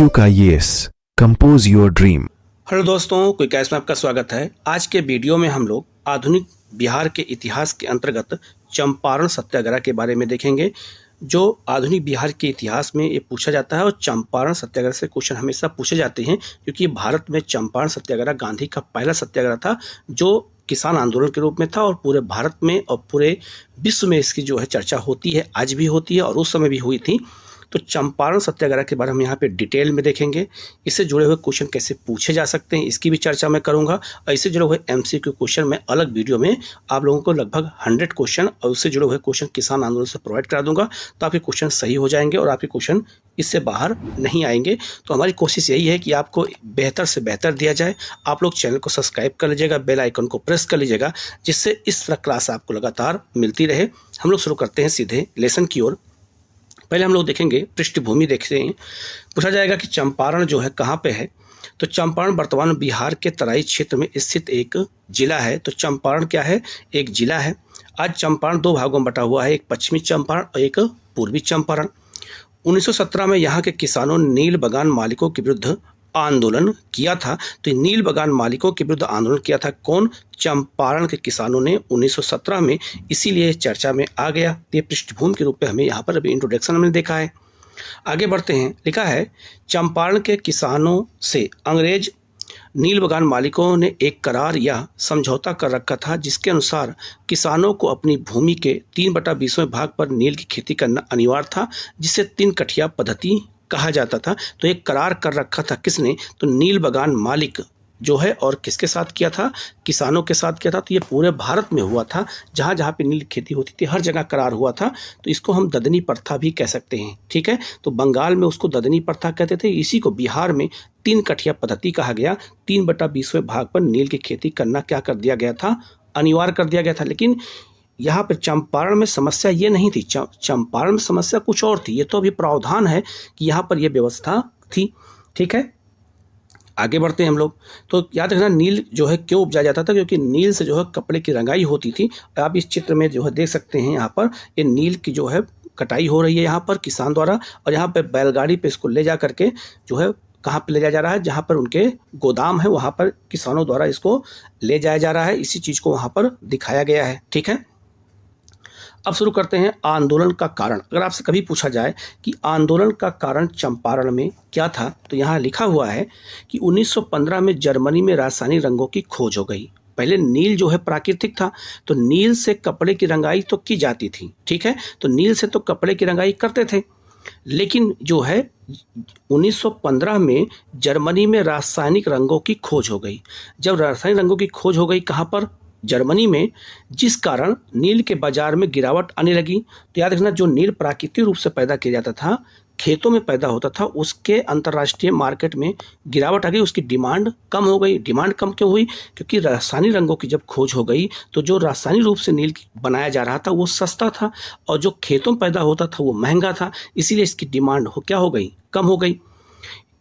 IQ का yes, compose your dream. Hello दोस्तों, quick catch में आपका स्वागत है। आज के वीडियो में हम लोग आधुनिक बिहार के इतिहास के अंतर्गत चंपारण सत्याग्रह के बारे में देखेंगे। जो आधुनिक बिहार के इतिहास में ये पूछा जाता है और चंपारण सत्याग्रह से क्वेश्चन हमेशा पूछे जाते हैं, क्योंकि भारत में चंपारण सत्याग्रह गांधी का पहला सत्याग्रह था जो किसान आंदोलन के रूप में था, और पूरे भारत में और पूरे विश्व में इसकी जो है चर्चा होती है, आज भी होती है और उस समय भी हुई थी। तो चंपारण सत्याग्रह के बारे में हम यहाँ पे डिटेल में देखेंगे। इससे जुड़े हुए क्वेश्चन कैसे पूछे जा सकते हैं इसकी भी चर्चा मैं करूँगा, और इससे जुड़े हुए MCQ क्वेश्चन मैं अलग वीडियो में आप लोगों को लगभग 100 क्वेश्चन और उससे जुड़े हुए क्वेश्चन किसान आंदोलन से प्रोवाइड करा दूंगा, तो आपके क्वेश्चन सही हो जाएंगे और आपके क्वेश्चन इससे बाहर नहीं आएंगे। तो हमारी कोशिश यही है कि आपको बेहतर से बेहतर दिया जाए। आप लोग चैनल को सब्सक्राइब कर लीजिएगा, बेल आइकन को प्रेस कर लीजिएगा, जिससे इस तरह क्लास आपको लगातार मिलती रहे। हम लोग शुरू करते हैं सीधे लेसन की ओर। पहले हम लोग देखेंगे, पृष्ठभूमि देखते हैं। पूछा जाएगा कि चंपारण जो है कहाँ पे है। तो चंपारण वर्तमान बिहार के तराई क्षेत्र में स्थित एक जिला है। तो चंपारण क्या है? एक जिला है। आज चंपारण दो भागों में बटा हुआ है, एक पश्चिमी चंपारण और एक पूर्वी चंपारण। 1917 में यहाँ के किसानों ने नील बगान मालिकों के विरुद्ध आंदोलन किया था। तो नील बगान मालिकों के विरुद्ध आंदोलन किया था कौन? चंपारण के किसानों ने 1917 में, इसीलिए चर्चा में आ गया। ये पृष्ठभूमि के रूप में हमें यहाँ पर अभी इंट्रोडक्शन हमने देखा है। आगे बढ़ते हैं। लिखा है, चंपारण के किसानों से अंग्रेज नील बगान मालिकों ने एक करार या समझौता कर रखा था, जिसके अनुसार किसानों को अपनी भूमि के 3/20वें भाग पर नील की खेती करना अनिवार्य था, जिसे 3 कठिया पद्धति कहा जाता था। तो एक करार कर रखा था किसने? तो नील बगान मालिक जो है, और किसके साथ किया था? किसानों के साथ किया था। तो ये पूरे भारत में हुआ था, जहाँ जहाँ पे नील खेती होती थी हर जगह करार हुआ था। तो इसको हम ददनी प्रथा भी कह सकते हैं, ठीक है। तो बंगाल में उसको ददनी प्रथा कहते थे, इसी को बिहार में 3 कठिया पद्धति कहा गया। 3/20वें भाग पर नील की खेती करना क्या कर दिया गया था? अनिवार्य कर दिया गया था। लेकिन यहाँ पर चंपारण में समस्या ये नहीं थी, चंपारण में समस्या कुछ और थी। ये तो अभी प्रावधान है कि यहाँ पर यह व्यवस्था थी, ठीक है। आगे बढ़ते हैं हम लोग। तो याद रखना, नील जो है क्यों उपजाया जाता था? क्योंकि नील से जो है कपड़े की रंगाई होती थी। आप इस चित्र में जो है देख सकते हैं, यहाँ पर ये नील की जो है कटाई हो रही है यहाँ पर किसान द्वारा, और यहाँ पर बैलगाड़ी पे इसको ले जा करके जो है कहाँ पे ले जाया जा रहा है? जहाँ पर उनके गोदाम है वहाँ पर किसानों द्वारा इसको ले जाया जा रहा है। इसी चीज को वहाँ पर दिखाया गया है, ठीक है। अब शुरू करते हैं आंदोलन का कारण। अगर आपसे कभी पूछा जाए कि आंदोलन का कारण चंपारण में क्या था, तो यहाँ लिखा हुआ है कि 1915 में जर्मनी में रासायनिक रंगों की खोज हो गई। पहले नील जो है प्राकृतिक था, तो नील से कपड़े की रंगाई तो की जाती थी, ठीक है। तो नील से तो कपड़े की रंगाई करते थे, लेकिन जो है 1915 में जर्मनी में रासायनिक रंगों की खोज हो गई। जब रासायनिक रंगों की खोज हो गई कहाँ पर? जर्मनी में, जिस कारण नील के बाजार में गिरावट आने लगी। तो याद रखना, जो नील प्राकृतिक रूप से पैदा किया जाता था, खेतों में पैदा होता था, उसके अंतर्राष्ट्रीय मार्केट में गिरावट आ गई, उसकी डिमांड कम हो गई। डिमांड कम क्यों हुई? क्योंकि रासायनिक रंगों की जब खोज हो गई तो जो रासायनिक रूप से नील बनाया जा रहा था वो सस्ता था, और जो खेतों में पैदा होता था वो महंगा था, इसीलिए इसकी डिमांड क्या हो गई? कम हो गई।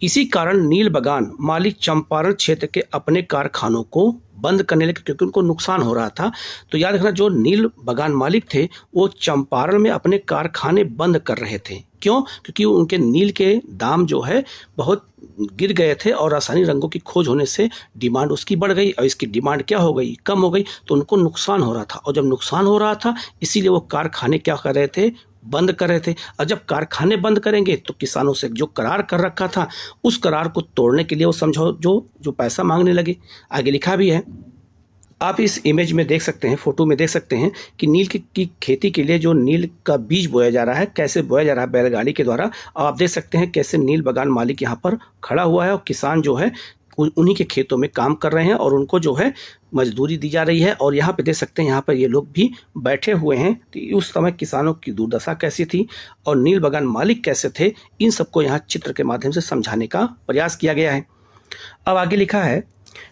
इसी कारण नील बगान मालिक चंपारण क्षेत्र के अपने कारखानों को बंद करने लगे, क्योंकि उनको नुकसान हो रहा था। तो याद रखना, जो नील बगान मालिक थे वो चंपारण में अपने कारखाने बंद कर रहे थे। क्यों? क्योंकि उनके नील के दाम जो है बहुत गिर गए थे, और रासायनिक रंगों की खोज होने से डिमांड उसकी बढ़ गई, और इसकी डिमांड क्या हो गई? कम हो गई। तो उनको नुकसान हो रहा था, और जब नुकसान हो रहा था इसीलिए वो कारखाने क्या कर रहे थे? बंद कर रहे थे। और जब कारखाने बंद करेंगे तो किसानों से जो करार कर रखा था उस करार को तोड़ने के लिए वो समझो जो पैसा मांगने लगे। आगे लिखा भी है, आप इस इमेज में देख सकते हैं, फोटो में देख सकते हैं कि नील की खेती के लिए जो नील का बीज बोया जा रहा है, कैसे बोया जा रहा है? बैलगाड़ी के द्वारा। और आप देख सकते हैं कैसे नील बगान मालिक यहाँ पर खड़ा हुआ है, और किसान जो है उन्हीं के खेतों में काम कर रहे हैं, और उनको जो है मजदूरी दी जा रही है। और यहाँ पे देख सकते हैं, यहाँ पर ये लोग भी बैठे हुए हैं। तो उस समय किसानों की दुर्दशा कैसी थी और नील बगान मालिक कैसे थे, इन सबको यहाँ चित्र के माध्यम से समझाने का प्रयास किया गया है। अब आगे लिखा है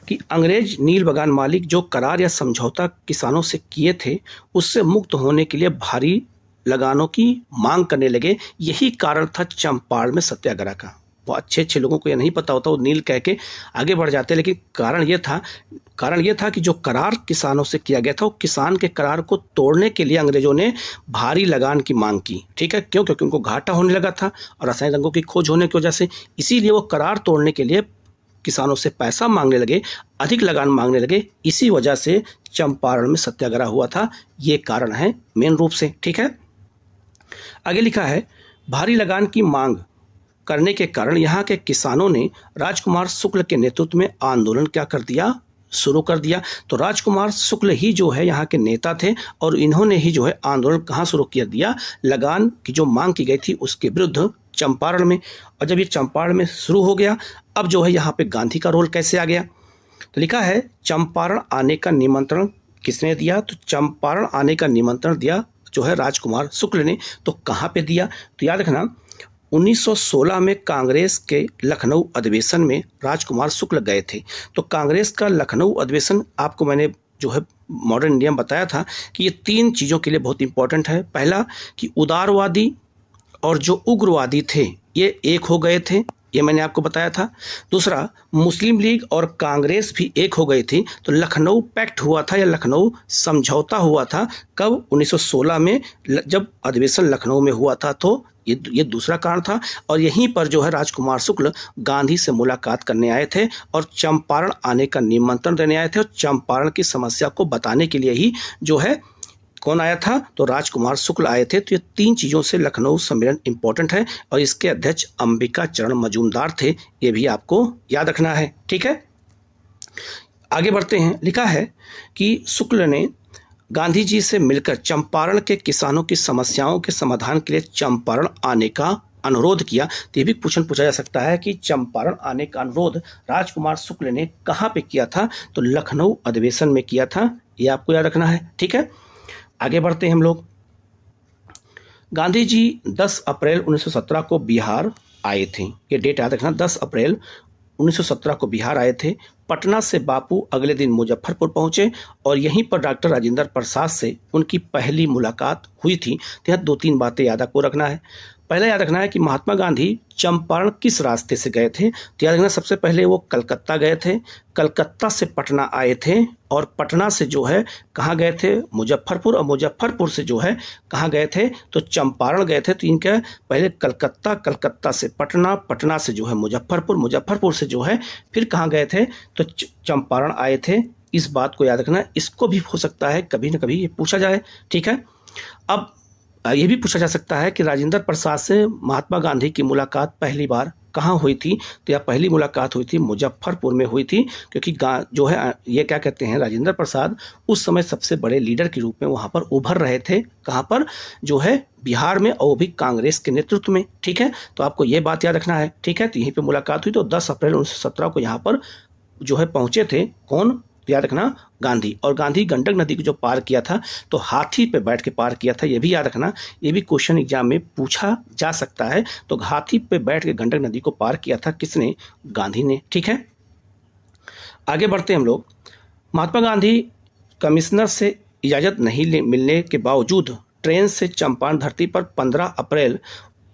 कि अंग्रेज नील बगान मालिक जो करार या समझौता किसानों से किए थे, उससे मुक्त होने के लिए भारी लगानों की मांग करने लगे। यही कारण था चंपारण में सत्याग्रह का। वो अच्छे अच्छे लोगों को ये नहीं पता होता, वो नील कह के आगे बढ़ जाते। लेकिन कारण ये था कि जो करार किसानों से किया गया था, वो किसान के करार को तोड़ने के लिए अंग्रेजों ने भारी लगान की मांग की। ठीक है, क्यों? क्योंकि उनको घाटा होने लगा था और रासायनिक रंगों की खोज होने की वजह से, इसीलिए वो करार तोड़ने के लिए किसानों से पैसा मांगने लगे, अधिक लगान मांगने लगे। इसी वजह से चंपारण में सत्याग्रह हुआ था। ये कारण है मेन रूप से। ठीक है, आगे लिखा है, भारी लगान की मांग करने के कारण यहाँ के किसानों ने राजकुमार शुक्ल के नेतृत्व में आंदोलन क्या कर दिया, शुरू कर दिया। तो राजकुमार शुक्ल ही जो है यहाँ के नेता थे और इन्होंने ही जो है आंदोलन कहाँ शुरू किया दिया, लगान की जो मांग की गई थी उसके विरुद्ध चंपारण में। और जब ये चंपारण में शुरू हो गया, अब जो है यहाँ पे गांधी का रोल कैसे आ गया। तो लिखा है, चंपारण आने का निमंत्रण किसने दिया? तो चंपारण आने का निमंत्रण दिया जो है राजकुमार शुक्ल ने। तो कहाँ पे दिया? तो याद रखना, 1916 में कांग्रेस के लखनऊ अधिवेशन में राजकुमार शुक्ल गए थे। तो कांग्रेस का लखनऊ अधिवेशन आपको मैंने जो है मॉडर्न इंडिया में बताया था कि ये 3 चीज़ों के लिए बहुत इंपॉर्टेंट है। पहला कि उदारवादी और जो उग्रवादी थे ये एक हो गए थे, ये मैंने आपको बताया था। दूसरा, मुस्लिम लीग और कांग्रेस भी एक हो गई थी। तो लखनऊ पैक्ट हुआ था या लखनऊ समझौता हुआ था। कब? 1916 में, जब अधिवेशन लखनऊ में हुआ था। तो ये दूसरा कारण था। और यहीं पर जो है राजकुमार शुक्ल गांधी से मुलाकात करने आए थे और चंपारण आने का निमंत्रण देने आए थे। और चंपारण की समस्या को बताने के लिए ही जो है कौन आया था? तो राजकुमार शुक्ल आए थे। तो ये 3 चीज़ों से लखनऊ सम्मेलन इंपॉर्टेंट है और इसके अध्यक्ष अंबिका चरण मजूमदार थे। ये भी आपको याद रखना है। ठीक है, आगे बढ़ते हैं। लिखा है कि शुक्ल ने गांधी जी से मिलकर चंपारण के किसानों की समस्याओं के समाधान के लिए चंपारण आने का अनुरोध किया। तो ये भी क्वेश्चन पूछा जा सकता है कि चंपारण आने का अनुरोध राजकुमार शुक्ल ने कहाँ पे किया था? तो लखनऊ अधिवेशन में किया था। ये आपको याद रखना है। ठीक है, आगे बढ़ते हैं हम लोग। गांधी जी 10 अप्रैल 1917 को बिहार आए थे। ये डेट याद रखना, 10 अप्रैल 1917 को बिहार आए थे। पटना से बापू अगले दिन मुजफ्फरपुर पहुंचे और यहीं पर डॉक्टर राजेंद्र प्रसाद से उनकी पहली मुलाकात हुई थी। तो यहाँ 2-3 बातें याद आपको रखना है। पहला याद रखना है कि महात्मा गांधी चंपारण किस रास्ते से गए थे। तो याद रखना, सबसे पहले वो कलकत्ता गए थे, कलकत्ता से पटना आए थे और पटना से जो है कहाँ गए थे? मुजफ्फरपुर। और मुजफ्फरपुर से जो है कहाँ गए थे? तो चंपारण गए थे। तो इनका पहले कलकत्ता, कलकत्ता से पटना, पटना से जो है मुजफ्फरपुर, मुजफ्फरपुर से जो है फिर कहाँ गए थे? तो चंपारण आए थे। इस बात को याद रखना। इसको भी हो सकता है कभी न कभी ये पूछा जाए। ठीक है, अब ये भी पूछा जा सकता है कि राजेंद्र प्रसाद से महात्मा गांधी की मुलाकात पहली बार कहाँ हुई थी? तो यह पहली मुलाकात हुई थी मुजफ्फरपुर में हुई थी, क्योंकि जो है ये क्या कहते हैं, राजेंद्र प्रसाद उस समय सबसे बड़े लीडर के रूप में वहाँ पर उभर रहे थे। कहाँ पर? जो है बिहार में, और भी कांग्रेस के नेतृत्व में। ठीक है, तो आपको ये बात याद रखना है। ठीक है, तो यहीं पर मुलाकात हुई। तो 10 अप्रैल 1917 को यहाँ पर जो है पहुँचे थे कौन? याद रखना, गांधी। और गांधी गंडक नदी को जो पार किया था तो हाथी पे बैठ के पार किया था। ये भी याद रखना, ये भी क्वेश्चन एग्जाम में पूछा जा सकता है। तो हाथी पे बैठ के गंडक नदी को पार किया था किसने? गांधी ने। ठीक है, आगे बढ़ते हैं हम लोग। महात्मा गांधी कमिश्नर से इजाज़त नहीं मिलने के बावजूद ट्रेन से चंपारण धरती पर 15 अप्रैल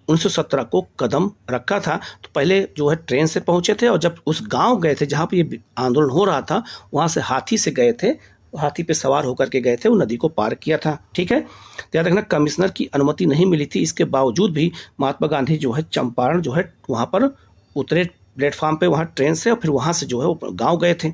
1917 को कदम रखा था। तो पहले जो है ट्रेन से पहुंचे थे और जब उस गांव गए थे जहां पे ये आंदोलन हो रहा था, वहां से हाथी से गए थे, हाथी पे सवार होकर के गए थे, वो नदी को पार किया था। ठीक है, तो याद रखना, कमिश्नर की अनुमति नहीं मिली थी। इसके बावजूद भी महात्मा गांधी जो है चंपारण जो है वहाँ पर उतरे प्लेटफॉर्म पे, वहाँ ट्रेन से, और फिर वहाँ से जो है वो गाँव गए थे।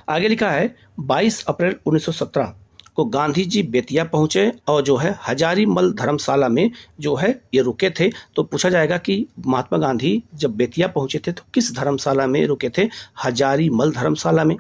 आगे लिखा है 22 अप्रैल 1917 को गांधी जी बेतिया पहुंचे और जो है हजारीमल धर्मशाला में जो है ये रुके थे। तो पूछा जाएगा कि महात्मा गांधी जब बेतिया पहुंचे थे तो किस धर्मशाला में रुके थे? हजारीमल धर्मशाला में।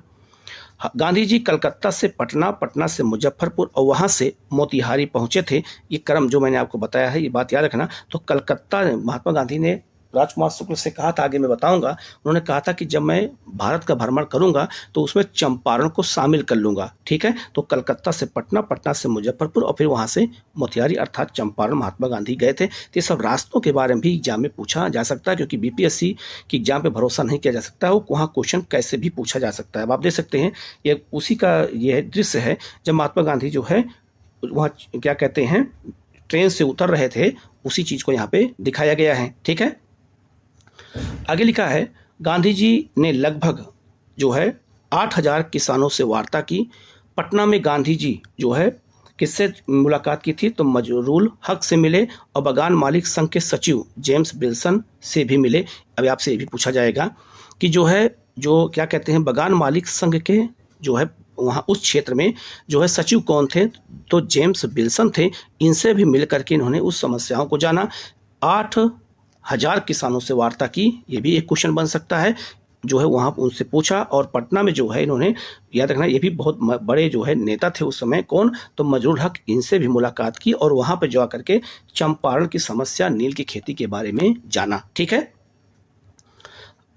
गांधी जी कलकत्ता से पटना, पटना से मुजफ्फरपुर और वहां से मोतिहारी पहुंचे थे। ये क्रम जो मैंने आपको बताया है, ये बात याद रखना। तो कलकत्ता महात्मा गांधी ने राजकुमार शुक्ल से कहा था, आगे मैं बताऊंगा, उन्होंने कहा था कि जब मैं भारत का भ्रमण करूंगा तो उसमें चंपारण को शामिल कर लूंगा। ठीक है, तो कलकत्ता से पटना, पटना से मुजफ्फरपुर और फिर वहां से मोतिहारी अर्थात चंपारण महात्मा गांधी गए थे। तो ये सब रास्तों के बारे में भी एग्जाम में पूछा जा सकता है, क्योंकि बीपीएससी की एग्जाम पे भरोसा नहीं किया जा सकता है, वो वहाँ क्वेश्चन कैसे भी पूछा जा सकता है। अब आप देख सकते हैं ये उसी का ये दृश्य है जब महात्मा गांधी जो है वहाँ क्या कहते हैं ट्रेन से उतर रहे थे, उसी चीज को यहाँ पे दिखाया गया है। ठीक है, आगे लिखा है गांधी जी ने लगभग जो है 8,000 किसानों से वार्ता की। पटना में गांधी जी जो है किससे मुलाकात की थी? तो मजरूल हक से मिले और बगान मालिक संघ के सचिव जेम्स विल्सन से भी मिले। अभी आपसे ये भी पूछा जाएगा कि जो क्या कहते हैं बगान मालिक संघ के जो है वहाँ उस क्षेत्र में जो है सचिव कौन थे? तो जेम्स विल्सन थे। इनसे भी मिल करके इन्होंने उस समस्याओं को जाना। 8,000 किसानों से वार्ता की, ये भी एक क्वेश्चन बन सकता है, जो है वहाँ उनसे पूछा। और पटना में जो है इन्होंने, याद रखना ये भी बहुत बड़े जो है नेता थे उस समय, कौन? तो मजरूल हक, इनसे भी मुलाकात की और वहाँ पे जा करके चंपारण की समस्या, नील की खेती के बारे में जाना। ठीक है,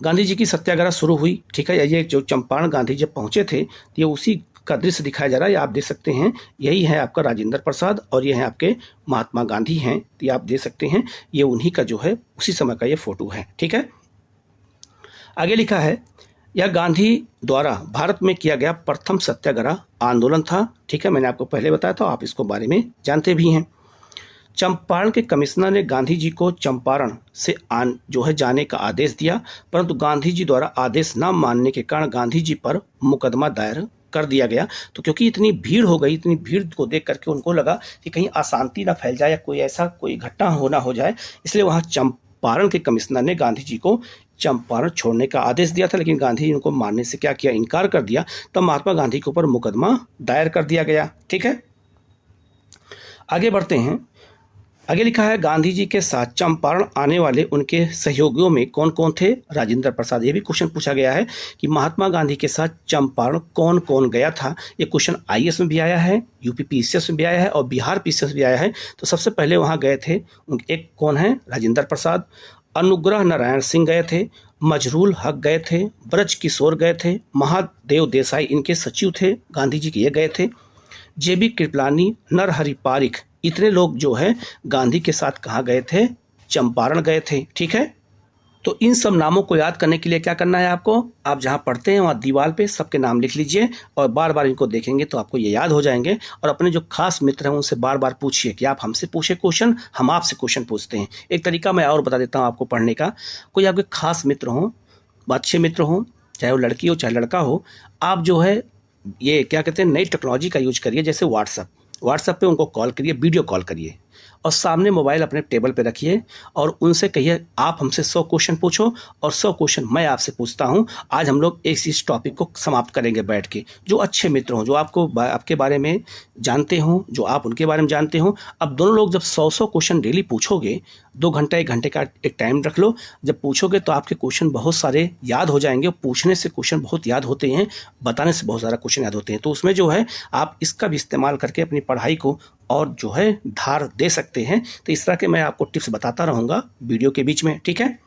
गांधी जी की सत्याग्रह शुरू हुई। ठीक है, ये जो चंपारण गांधी जब पहुंचे थे ये उसी का दृश्य दिखाया जा रहा है, आप देख सकते हैं। यही है आपका राजेंद्र प्रसाद और ये है आपके महात्मा गांधी हैं, तो ये आप देख सकते हैं, ये उन्हीं का जो है उसी समय का ये फोटो है। ठीक है, आगे लिखा है यह गांधी द्वारा भारत में किया गया प्रथम सत्याग्रह आंदोलन था। ठीक है, मैंने आपको पहले बताया था, आप इसको बारे में जानते भी हैं। चंपारण के कमिश्नर ने गांधी जी को चंपारण से जो है जाने का आदेश दिया, परंतु गांधी जी द्वारा आदेश न मानने के कारण गांधी जी पर मुकदमा दायर कर दिया गया। तो क्योंकि इतनी भीड़ हो गई, इतनी भीड़ को देख करके उनको लगा कि कहीं अशांति ना फैल जाए या कोई घटना हो जाए, इसलिए वहाँ चंपारण के कमिश्नर ने गांधी जी को चंपारण छोड़ने का आदेश दिया था। लेकिन गांधी जी उनको मानने से क्या किया? इनकार कर दिया। तब महात्मा गांधी के ऊपर मुकदमा दायर कर दिया गया। ठीक है, आगे बढ़ते हैं। आगे लिखा है गांधी जी के साथ चंपारण आने वाले उनके सहयोगियों में कौन कौन थे? राजेंद्र प्रसाद। ये भी क्वेश्चन पूछा गया है कि महात्मा गांधी के साथ चंपारण कौन कौन गया था। ये क्वेश्चन आईएएस में भी आया है, यूपी पीसीएस में भी आया है और बिहार पीसीएस भी आया है। तो सबसे पहले वहाँ गए थे, एक कौन है? राजेंद्र प्रसाद। अनुग्रह नारायण सिंह गए थे, मजरूल हक गए थे, ब्रज किशोर गए थे, महादेव देसाई इनके सचिव थे गांधी जी के, ये गए थे, जेबी कृपलानी, नरहरि पारिख, इतने लोग जो है गांधी के साथ कहाँ गए थे? चंपारण गए थे। ठीक है, तो इन सब नामों को याद करने के लिए क्या करना है आपको? आप जहाँ पढ़ते हैं वहाँ दीवार पे सबके नाम लिख लीजिए और बार बार इनको देखेंगे तो आपको ये याद हो जाएंगे। और अपने जो खास मित्र हैं उनसे बार बार पूछिए कि आप हमसे पूछे क्वेश्चन, हम आपसे क्वेश्चन पूछते हैं। एक तरीका मैं और बता देता हूँ आपको पढ़ने का। कोई आपके खास मित्र हों, अच्छे मित्र हों, चाहे वो लड़की हो चाहे लड़का हो, आप जो है ये क्या कहते हैं नई टेक्नोलॉजी का यूज करिए, जैसे व्हाट्सएप पे उनको कॉल करिए, वीडियो कॉल करिए और सामने मोबाइल अपने टेबल पे रखिए और उनसे कहिए आप हमसे 100 क्वेश्चन पूछो और 100 क्वेश्चन मैं आपसे पूछता हूं। आज हम लोग इस टॉपिक को समाप्त करेंगे बैठ के। जो अच्छे मित्र हों, जो आपके बारे में जानते हों, जो आप उनके बारे में जानते हों, अब दोनों लोग जब 100 क्वेश्चन डेली पूछोगे, 2 घंटा 1 घंटे का एक टाइम रख लो, जब पूछोगे तो आपके क्वेश्चन बहुत सारे याद हो जाएंगे। पूछने से क्वेश्चन बहुत याद होते हैं, बताने से बहुत सारा क्वेश्चन याद होते हैं। तो उसमें जो है आप इसका भी इस्तेमाल करके अपनी पढ़ाई को और जो है धार दे सकते हैं। तो इस तरह के मैं आपको टिप्स बताता रहूँगा वीडियो के बीच में। ठीक है,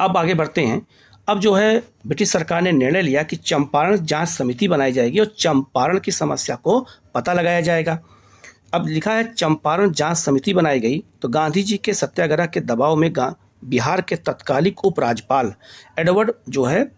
अब आगे बढ़ते हैं। अब जो है ब्रिटिश सरकार ने निर्णय लिया कि चंपारण जांच समिति बनाई जाएगी और चंपारण की समस्या को पता लगाया जाएगा। अब लिखा है चंपारण जांच समिति बनाई गई तो गांधी जी के सत्याग्रह के दबाव में बिहार के तत्कालिक उपराज्यपाल एडवर्ड जो है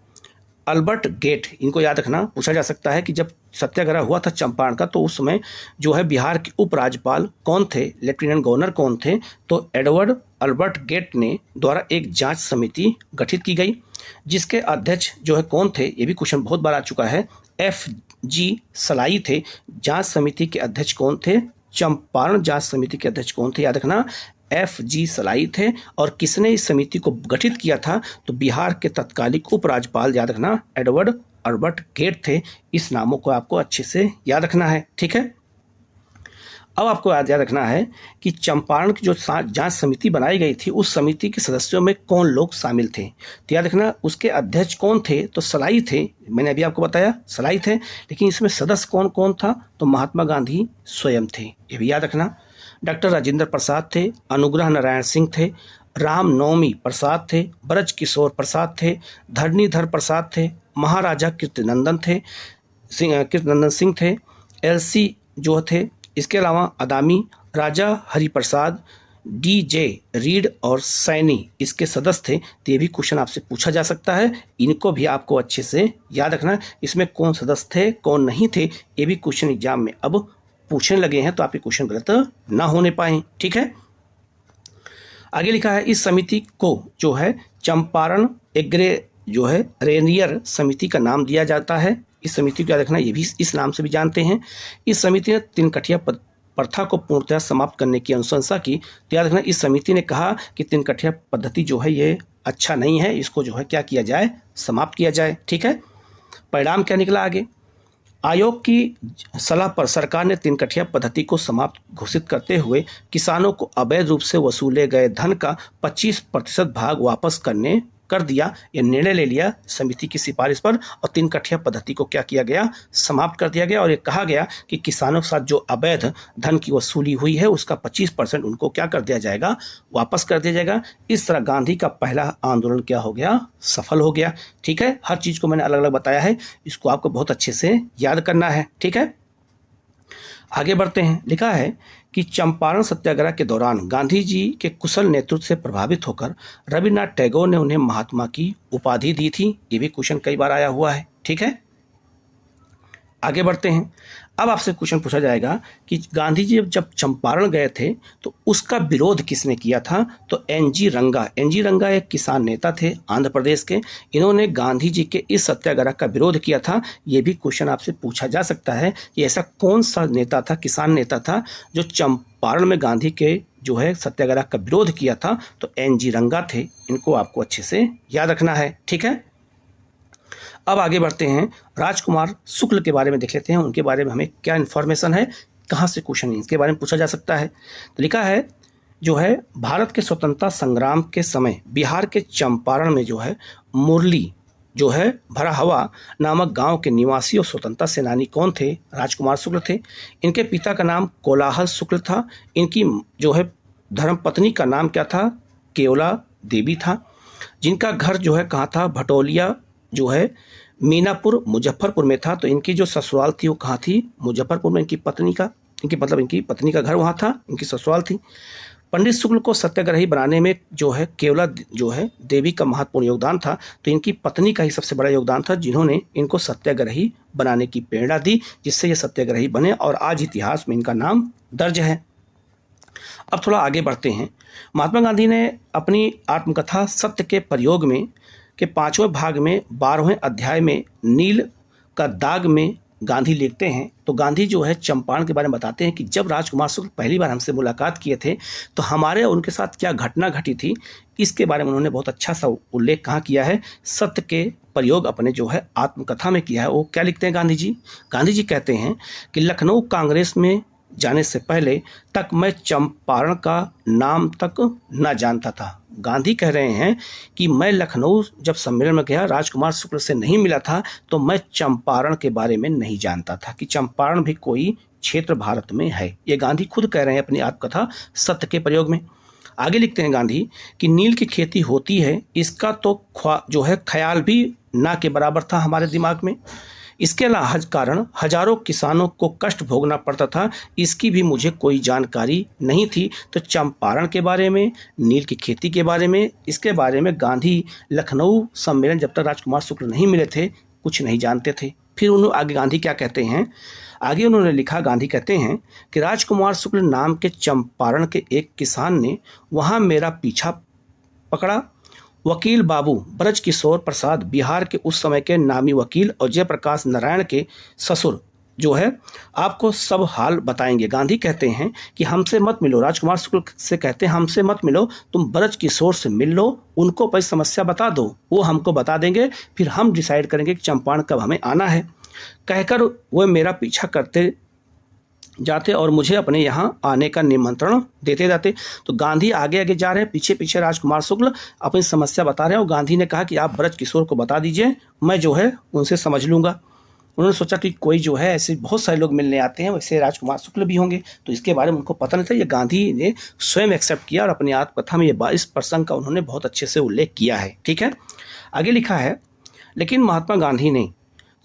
अल्बर्ट गेट, इनको याद रखना, पूछा जा सकता है कि जब सत्याग्रह हुआ था चंपारण का तो उस समय जो है बिहार के उपराज्यपाल कौन थे, लेफ्टिनेंट गवर्नर कौन थे? तो एडवर्ड अल्बर्ट गेट ने द्वारा एक जांच समिति गठित की गई, जिसके अध्यक्ष जो है कौन थे? ये भी क्वेश्चन बहुत बार आ चुका है, FG सलाई थे। जांच समिति के अध्यक्ष कौन थे? चंपारण जांच समिति के अध्यक्ष कौन थे? याद रखना, FG सलाई थे। और किसने इस समिति को गठित किया था? तो बिहार के तत्कालिक उपराज्यपाल, याद रखना, एडवर्ड अल्बर्ट गेट थे। इस नामों को आपको अच्छे से याद रखना है। ठीक है, अब आपको याद रखना है कि चंपारण की जो जांच समिति बनाई गई थी उस समिति के सदस्यों में कौन लोग शामिल थे? तो याद रखना, उसके अध्यक्ष कौन थे? तो सलाई थे, मैंने अभी आपको बताया सलाई थे। लेकिन इसमें सदस्य कौन कौन था? तो महात्मा गांधी स्वयं थे, ये भी याद रखना। डॉक्टर राजेंद्र प्रसाद थे, अनुग्रह नारायण सिंह थे, राम नवमी प्रसाद थे, ब्रज किशोर प्रसाद थे, धरणीधर प्रसाद थे, महाराजा कीर्तिनंदन सिंह थे, LC जो थे। इसके अलावा अदामी, राजा हरिप्रसाद, DJ रीड और सैनी इसके सदस्य थे। तो ये भी क्वेश्चन आपसे पूछा जा सकता है, इनको भी आपको अच्छे से याद रखना। इसमें कौन सदस्य थे कौन नहीं थे ये भी क्वेश्चन एग्जाम में अब पूछने लगे हैं, तो आपके क्वेश्चन गलत ना होने पाए। ठीक है, आगे लिखा है इस समिति को जो है चंपारण एग्रे जो है रेनियर समिति का नाम दिया जाता है। इस समिति को याद रखना, ये भी इस नाम से भी जानते हैं। इस समिति ने तिनकठिया प्रथा को पूर्णतः समाप्त करने की अनुशंसा की। तो याद रखना, इस समिति ने कहा कि तिनकठिया पद्धति जो है ये अच्छा नहीं है, इसको जो है क्या किया जाए, समाप्त किया जाए। ठीक है, परिणाम क्या निकला आगे। आयोग की सलाह पर सरकार ने तिनकठिया पद्धति को समाप्त घोषित करते हुए किसानों को अवैध रूप से वसूले गए धन का 25% भाग वापस कर दिया। यह निर्णय ले लिया समिति की सिफारिश पर और तिनकठिया पद्धति को क्या किया गया, समाप्त कर दिया गया। और ये कहा गया कि किसानों के साथ जो अवैध धन की वसूली हुई है उसका 25% उनको क्या कर दिया जाएगा, वापस कर दिया जाएगा। इस तरह गांधी का पहला आंदोलन क्या हो गया, सफल हो गया। ठीक है, हर चीज को मैंने अलग अलग बताया है, इसको आपको बहुत अच्छे से याद करना है। ठीक है, आगे बढ़ते हैं। लिखा है कि चंपारण सत्याग्रह के दौरान गांधी जी के कुशल नेतृत्व से प्रभावित होकर रविन्द्रनाथ टैगोर ने उन्हें महात्मा की उपाधि दी थी। ये भी क्वेश्चन कई बार आया हुआ है। ठीक है, आगे बढ़ते हैं। अब आपसे क्वेश्चन पूछा जाएगा कि गांधी जी जब चंपारण गए थे तो उसका विरोध किसने किया था। तो एनजी रंगा एक किसान नेता थे आंध्र प्रदेश के। इन्होंने गांधी जी के इस सत्याग्रह का विरोध किया था। ये भी क्वेश्चन आपसे पूछा जा सकता है कि ऐसा कौन सा नेता था, किसान नेता था, जो चंपारण में गांधी के जो है सत्याग्रह का विरोध किया था। तो एनजी रंगा थे। इनको आपको अच्छे से याद रखना है। ठीक है, अब आगे बढ़ते हैं। राजकुमार शुक्ल के बारे में देख लेते हैं, उनके बारे में हमें क्या इन्फॉर्मेशन है, कहाँ से क्वेश्चन इसके बारे में पूछा जा सकता है। तो लिखा है जो है भारत के स्वतंत्रता संग्राम के समय बिहार के चंपारण में जो है मुरली जो है भरा हवा नामक गांव के निवासी और स्वतंत्रता सेनानी कौन थे, राजकुमार शुक्ल थे। इनके पिता का नाम कोलाहल शुक्ल था। इनकी जो है धर्मपत्नी का नाम क्या था, केवला देवी था। जिनका घर जो है कहाँ था, भटोलिया जो है मीनापुर मुजफ्फरपुर में था। तो इनकी जो ससुराल थी वो कहाँ थी, मुजफ्फरपुर में। इनकी पत्नी का घर वहाँ था, इनकी ससुराल थी। पंडित शुक्ल को सत्याग्रही बनाने में जो है केवला जो है देवी का महत्वपूर्ण योगदान था। तो इनकी पत्नी का ही सबसे बड़ा योगदान था, जिन्होंने इनको सत्याग्रही बनाने की प्रेरणा दी, जिससे ये सत्याग्रही बने और आज इतिहास में इनका नाम दर्ज है। अब थोड़ा आगे बढ़ते हैं। महात्मा गांधी ने अपनी आत्मकथा सत्य के प्रयोग में के 5वें भाग में 12वें अध्याय में नील का दाग में गांधी लिखते हैं। तो गांधी जो है चंपारण के बारे में बताते हैं कि जब राजकुमार शुक्ल पहली बार हमसे मुलाकात किए थे तो हमारे और उनके साथ क्या घटना घटी थी, इसके बारे में उन्होंने बहुत अच्छा सा उल्लेख कहाँ किया है, सत्य के प्रयोग अपने जो है आत्मकथा में किया है। वो क्या लिखते हैं गांधी जी कहते हैं कि लखनऊ कांग्रेस में जाने से पहले तक मैं चंपारण का नाम तक न जानता था। गांधी कह रहे हैं कि मैं लखनऊ जब सम्मेलन में गया, राजकुमार शुक्ल से नहीं मिला था, तो मैं चंपारण के बारे में नहीं जानता था कि चंपारण भी कोई क्षेत्र भारत में है। ये गांधी खुद कह रहे हैं अपनी आत्मकथा सत्य के प्रयोग में। आगे लिखते हैं गांधी कि नील की खेती होती है, इसका तो जो है ख्याल भी ना के बराबर था हमारे दिमाग में। इसके कारण हजारों किसानों को कष्ट भोगना पड़ता था, इसकी भी मुझे कोई जानकारी नहीं थी। तो चंपारण के बारे में, नील की खेती के बारे में, इसके बारे में गांधी लखनऊ सम्मेलन जब तक राजकुमार शुक्ल नहीं मिले थे कुछ नहीं जानते थे। फिर उन्होंने आगे गांधी क्या कहते हैं, आगे उन्होंने लिखा, गांधी कहते हैं कि राजकुमार शुक्ल नाम के चंपारण के एक किसान ने वहाँ मेरा पीछा पकड़ा। वकील बाबू ब्रजकिशोर प्रसाद बिहार के उस समय के नामी वकील और जयप्रकाश नारायण के ससुर जो है आपको सब हाल बताएंगे। गांधी कहते हैं कि हमसे मत मिलो, राजकुमार शुक्ल से कहते हैं हमसे मत मिलो, तुम ब्रजकिशोर से मिल लो, उनको कोई समस्या बता दो, वो हमको बता देंगे, फिर हम डिसाइड करेंगे कि चंपारण कब हमें आना है। कहकर वो मेरा पीछा करते जाते और मुझे अपने यहाँ आने का निमंत्रण देते जाते। तो गांधी आगे आगे जा रहे हैं, पीछे पीछे राजकुमार शुक्ल अपनी समस्या बता रहे हैं। और गांधी ने कहा कि आप ब्रजकिशोर को बता दीजिए, मैं जो है उनसे समझ लूँगा। उन्होंने सोचा कि कोई जो है ऐसे बहुत सारे लोग मिलने आते हैं, वैसे राजकुमार शुक्ल भी होंगे, तो इसके बारे में उनको पता नहीं था। ये गांधी ने स्वयं एक्सेप्ट किया और अपनी आत्मकथा में ये इस प्रसंग का उन्होंने बहुत अच्छे से उल्लेख किया है। ठीक है, आगे लिखा है, लेकिन महात्मा गांधी ने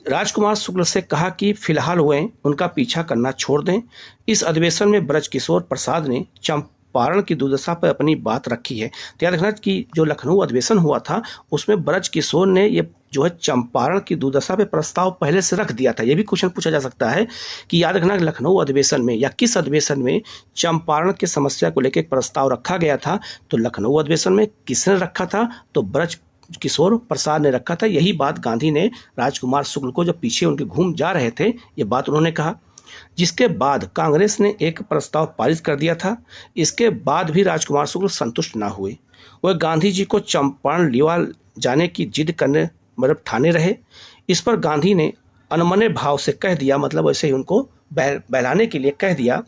राजकुमार शुक्ल से कहा कि फिलहाल वे उनका पीछा करना छोड़ दें। इस अधिवेशन में ब्रजकिशोर प्रसाद ने चंपारण की दुर्दशा पर अपनी बात रखी है। तो याद रखना कि जो लखनऊ अधिवेशन हुआ था उसमें ब्रजकिशोर ने ये जो है चंपारण की दुर्दशा पे प्रस्ताव पहले से रख दिया था। यह भी क्वेश्चन पूछा जा सकता है कि याद रखना लखनऊ अधिवेशन में या किस अधिवेशन में चंपारण की समस्या को लेकर एक प्रस्ताव रखा गया था। तो लखनऊ अधिवेशन में किसने रखा था? तो ब्रज किशोर प्रसाद ने रखा था। यही बात गांधी ने राजकुमार शुक्ल को जब पीछे उनके घूम जा रहे थे ये बात उन्होंने कहा, जिसके बाद कांग्रेस ने एक प्रस्ताव पारित कर दिया था। इसके बाद भी राजकुमार शुक्ल संतुष्ट ना हुए, वह गांधी जी को चंपारण लिवा जाने की जिद करने ठाने रहे। इस पर गांधी ने अनमने भाव से कह दिया, मतलब वैसे ही उनको बहलाने के लिए कह दिया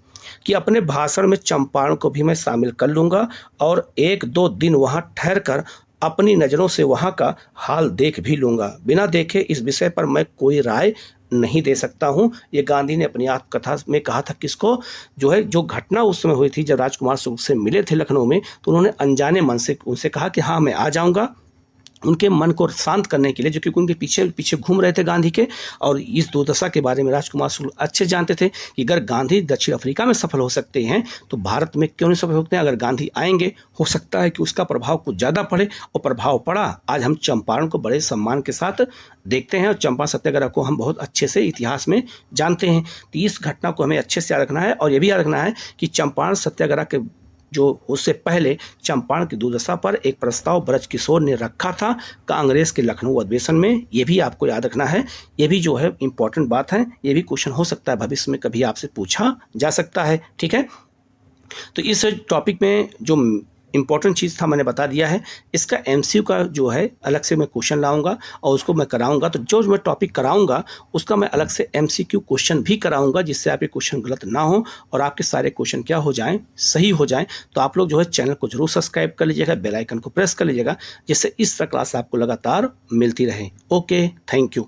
कि अपने भाषण में चंपारण को भी मैं शामिल कर लूंगा और 1-2 दिन वहां ठहर कर अपनी नज़रों से वहां का हाल देख भी लूंगा। बिना देखे इस विषय पर मैं कोई राय नहीं दे सकता हूं। ये गांधी ने अपनी आत्मकथा में कहा था। किसको? जो है जो घटना उस समय हुई थी जब राजकुमार शुक्ल से मिले थे लखनऊ में, तो उन्होंने अनजाने मन से उनसे कहा कि हाँ मैं आ जाऊंगा, उनके मन को शांत करने के लिए, जो क्योंकि उनके पीछे घूम रहे थे गांधी के। और इस दुर्दशा के बारे में राजकुमार शुक्ल अच्छे जानते थे कि अगर गांधी दक्षिण अफ्रीका में सफल हो सकते हैं तो भारत में क्यों नहीं सफल हो सकते हैं। अगर गांधी आएंगे हो सकता है कि उसका प्रभाव कुछ ज़्यादा पड़े, और प्रभाव पड़ा। आज हम चंपारण को बड़े सम्मान के साथ देखते हैं और चंपारण सत्याग्रह को हम बहुत अच्छे से इतिहास में जानते हैं। तो इस घटना को हमें अच्छे से याद रखना है और ये भी याद रखना है कि चंपारण सत्याग्रह के जो उससे पहले चंपारण की दुर्दशा पर एक प्रस्ताव ब्रज किशोर ने रखा था कांग्रेस के लखनऊ अधिवेशन में। ये भी आपको याद रखना है। ये भी जो है इंपॉर्टेंट बात है। ये भी क्वेश्चन हो सकता है भविष्य में, कभी आपसे पूछा जा सकता है। ठीक है, तो इस टॉपिक में जो इंपॉर्टेंट चीज़ था मैंने बता दिया है। इसका एमसीक्यू का जो है अलग से मैं क्वेश्चन लाऊंगा और उसको मैं कराऊंगा। तो जो मैं टॉपिक कराऊंगा उसका मैं अलग से एमसीक्यू क्वेश्चन भी कराऊंगा, जिससे आपके क्वेश्चन गलत ना हो और आपके सारे क्वेश्चन क्या हो जाएं, सही हो जाएं। तो आप लोग जो है चैनल को जरूर सब्सक्राइब कर लीजिएगा, बेल आइकन को प्रेस कर लीजिएगा, जिससे इस तरह क्लास आपको लगातार मिलती रहे। Okay, thank you.